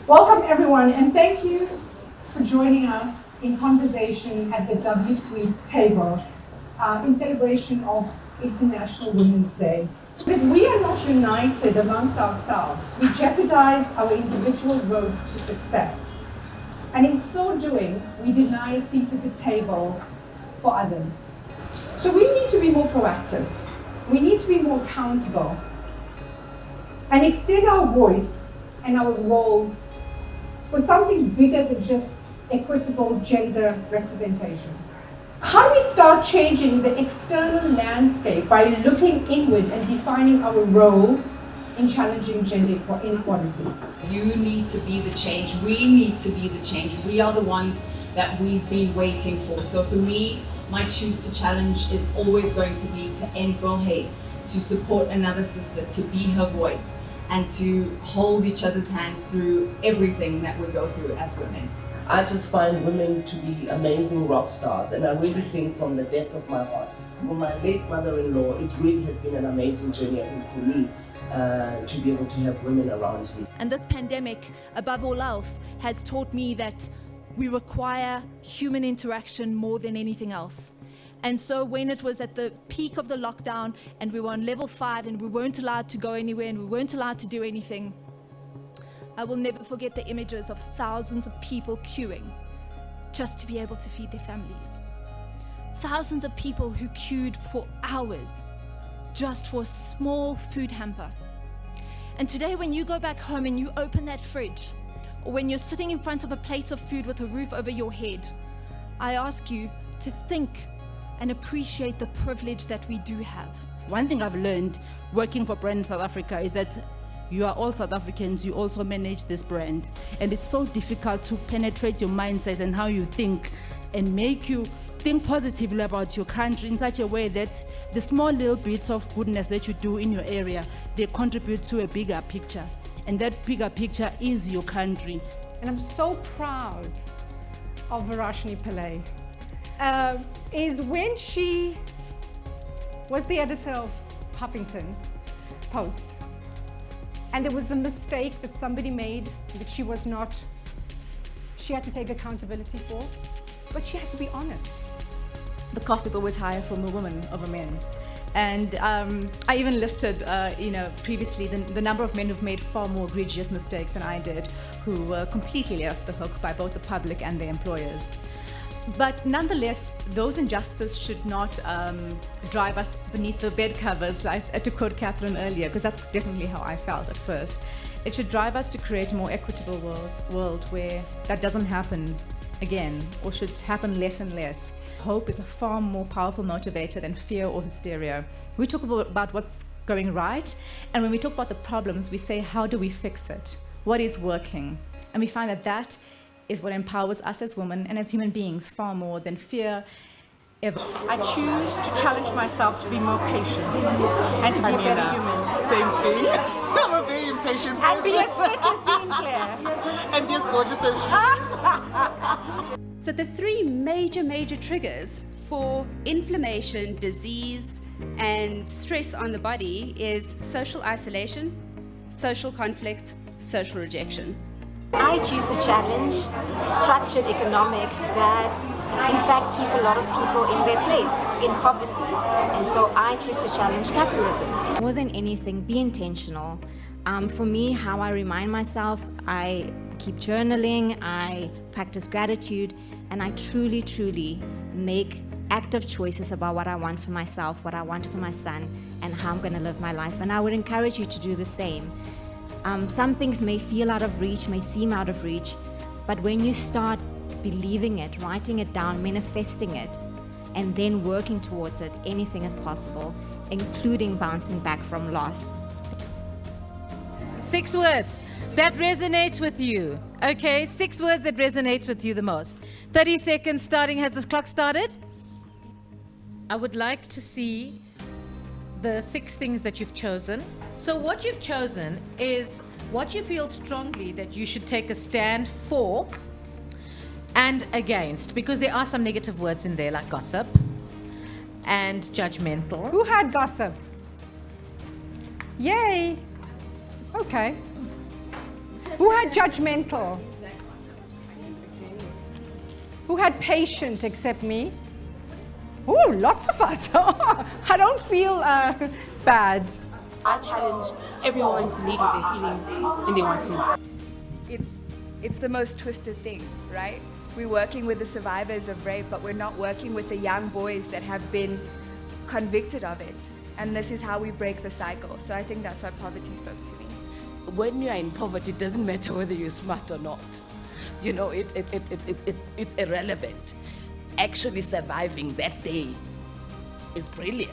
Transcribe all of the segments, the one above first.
Welcome everyone, and thank you for joining us in conversation at the W Suite table in celebration of International Women's Day. If we are not united amongst ourselves, we jeopardize our individual road to success. And in so doing, we deny a seat at the table for others. So we need to be more proactive. We need to be more accountable and extend our voice and our role for something bigger than just equitable gender representation. How do we start changing the external landscape by looking inward and defining our role in challenging gender inequality? You need to be the change. We need to be the change. We are the ones that we've been waiting for. So for me, my choose to challenge is always going to be to end girl hate, to support another sister, to be her voice, and to hold each other's hands through everything that we go through as women. I just find women to be amazing rock stars, and I really think from the depth of my heart, for my late mother-in-law, it really has been an amazing journey, I think, for me, to be able to have women around me. And this pandemic, above all else, has taught me that we require human interaction more than anything else. And so when it was at the peak of the lockdown and we were on level 5 and we weren't allowed to go anywhere and we weren't allowed to do anything, I will never forget the images of thousands of people queuing just to be able to feed their families. Thousands of people who queued for hours just for a small food hamper. And today when you go back home and you open that fridge, or when you're sitting in front of a plate of food with a roof over your head, I ask you to think and appreciate the privilege that we do have. One thing I've learned working for Brand South Africa is that you are all South Africans, you also manage this brand. And it's so difficult to penetrate your mindset and how you think and make you think positively about your country in such a way that the small little bits of goodness that you do in your area, they contribute to a bigger picture. And that bigger picture is your country. And I'm so proud of Varashini Pillai. Is when she was the editor of Huffington Post, and there was a mistake that somebody made that she had to take accountability for, but she had to be honest. The cost is always higher for a woman over men. And I even listed, previously the number of men who've made far more egregious mistakes than I did, who were completely let off the hook by both the public and their employers. But nonetheless, those injustices should not drive us beneath the bed covers, like to quote Catherine earlier, because that's definitely how I felt at first. It should drive us to create a more equitable world where that doesn't happen again, or should happen less and less. Hope is a far more powerful motivator than fear or hysteria. We talk about what's going right, and when we talk about the problems, we say, how do we fix it? What is working? And we find that is what empowers us as women and as human beings far more than fear ever. I choose to challenge myself to be more patient and to be a better human. Same thing. I'm a very impatient person. And be as fit as Sinclair. And be as gorgeous as she is. So the three major triggers for inflammation, disease, and stress on the body is social isolation, social conflict, social rejection. I choose to challenge structured economics that in fact keep a lot of people in their place, in poverty. And so I choose to challenge capitalism. More than anything, be intentional. For me, how I remind myself, I keep journaling, I practice gratitude, and I truly make active choices about what I want for myself, what I want for my son, and how I'm going to live my life. And I would encourage you to do the same. Some things may feel out of reach, may seem out of reach, but when you start believing it, writing it down, manifesting it, and then working towards it, anything is possible, including bouncing back from loss. 6 words that resonate with you. Okay, 6 words that resonate with you the most. 30 seconds starting. Has this clock started? I would like to see the 6 things that you've chosen. So what you've chosen is what you feel strongly that you should take a stand for and against, because there are some negative words in there like gossip and judgmental. Who had gossip? Yay! Okay. Who had judgmental? Who had patient except me? Oh, lots of us. I don't feel bad. I challenge everyone to lead with their feelings when they want to. It's the most twisted thing, right? We're working with the survivors of rape, but we're not working with the young boys that have been convicted of it. And this is how we break the cycle. So I think that's why poverty spoke to me. When you are in poverty, it doesn't matter whether you're smart or not. You know, it's irrelevant. Actually surviving that day is brilliant.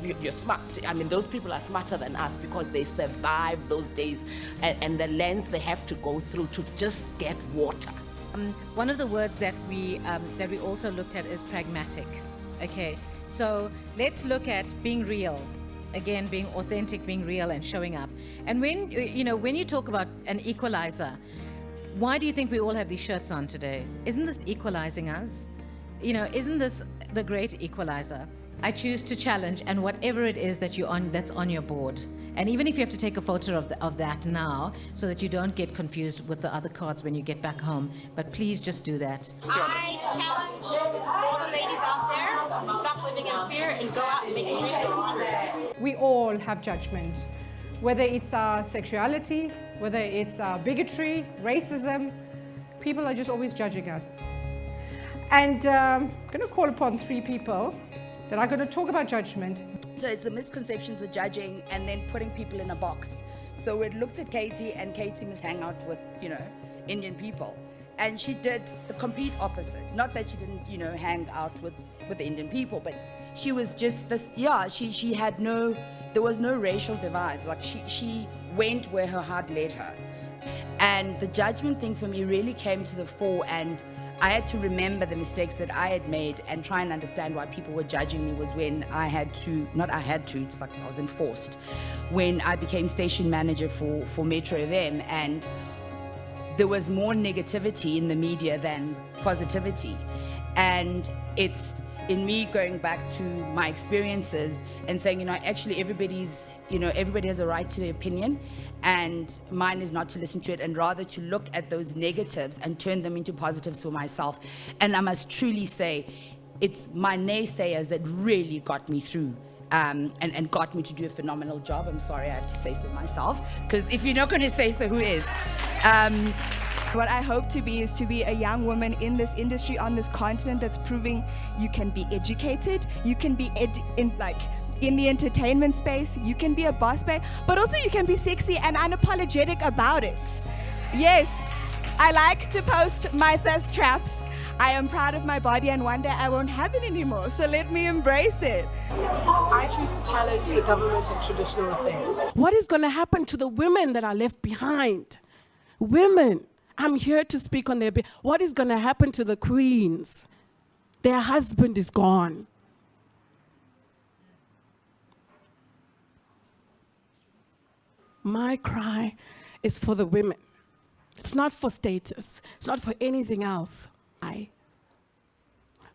You're smart. I mean, those people are smarter than us because they survive those days and the lens they have to go through to just get water. One of the words that we also looked at is pragmatic. Okay, so let's look at being real. Again, being authentic, being real, and showing up. And when you talk about an equalizer, why do you think we all have these shirts on today? Isn't this equalizing us? Isn't this the great equalizer? I choose to challenge, and whatever it is that's on your board. And even if you have to take a photo of that now, so that you don't get confused with the other cards when you get back home, but please just do that. I challenge all the ladies out there to stop living in fear and go out and make your dreams come true. We all have judgment, whether it's our sexuality, whether it's our bigotry, racism. People are just always judging us. And I'm going to call upon 3 people that are going to talk about judgment. So it's the misconceptions of judging and then putting people in a box. So we looked at Katie, and Katie must hang out with, Indian people. And she did the complete opposite. Not that she didn't, hang out with the Indian people, but she was just this, she had there was no racial divides. Like she went where her heart led her. And the judgment thing for me really came to the fore, and I had to remember the mistakes that I had made and try and understand why people were judging me. Was when it's like I was enforced. When I became station manager for Metro FM, and there was more negativity in the media than positivity. And it's in me going back to my experiences and saying, actually everybody has a right to their opinion, and mine is not to listen to it, and rather to look at those negatives and turn them into positives for myself. And I must truly say, it's my naysayers that really got me through and got me to do a phenomenal job. I'm sorry, I have to say so myself, because if you're not going to say so, who is? What I hope to be is to be a young woman in this industry, on this continent, that's proving you can be educated, you can be in the entertainment space, you can be a boss babe, but also you can be sexy and unapologetic about it. Yes, I like to post my thirst traps. I am proud of my body, and one day I won't have it anymore, so let me embrace it. I choose to challenge the government and traditional affairs. What is going to happen to the women that are left behind? Women, I'm here to speak on their behalf. What is going to happen to the queens? Their husband is gone. My cry is for the women. It's not for status. It's not for anything else.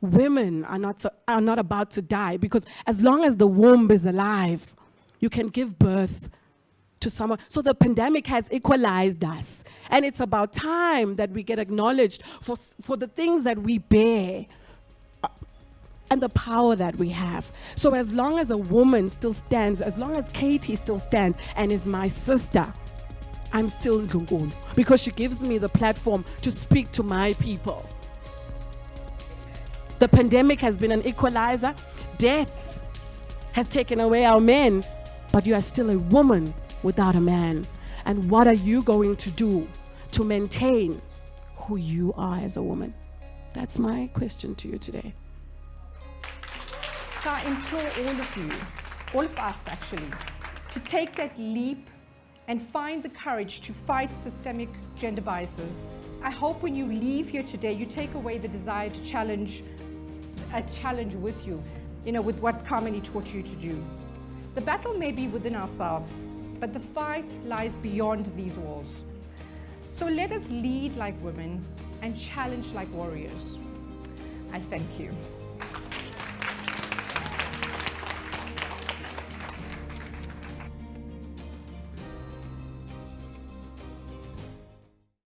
Women are not about to die, because as long as the womb is alive, you can give birth to someone. So the pandemic has equalized us, and it's about time that we get acknowledged for the things that we bear and the power that we have. So as long as a woman still stands, as long as Katie still stands and is my sister, I'm still Ndlunkulu, because she gives me the platform to speak to my people. The pandemic has been an equalizer. Death has taken away our men, but you are still a woman without a man. And what are you going to do to maintain who you are as a woman? That's my question to you today. So I implore all of you, all of us actually, to take that leap and find the courage to fight systemic gender biases. I hope when you leave here today, you take away the desire to challenge with you, with what Carmini taught you to do. The battle may be within ourselves, but the fight lies beyond these walls. So let us lead like women and challenge like warriors. I thank you.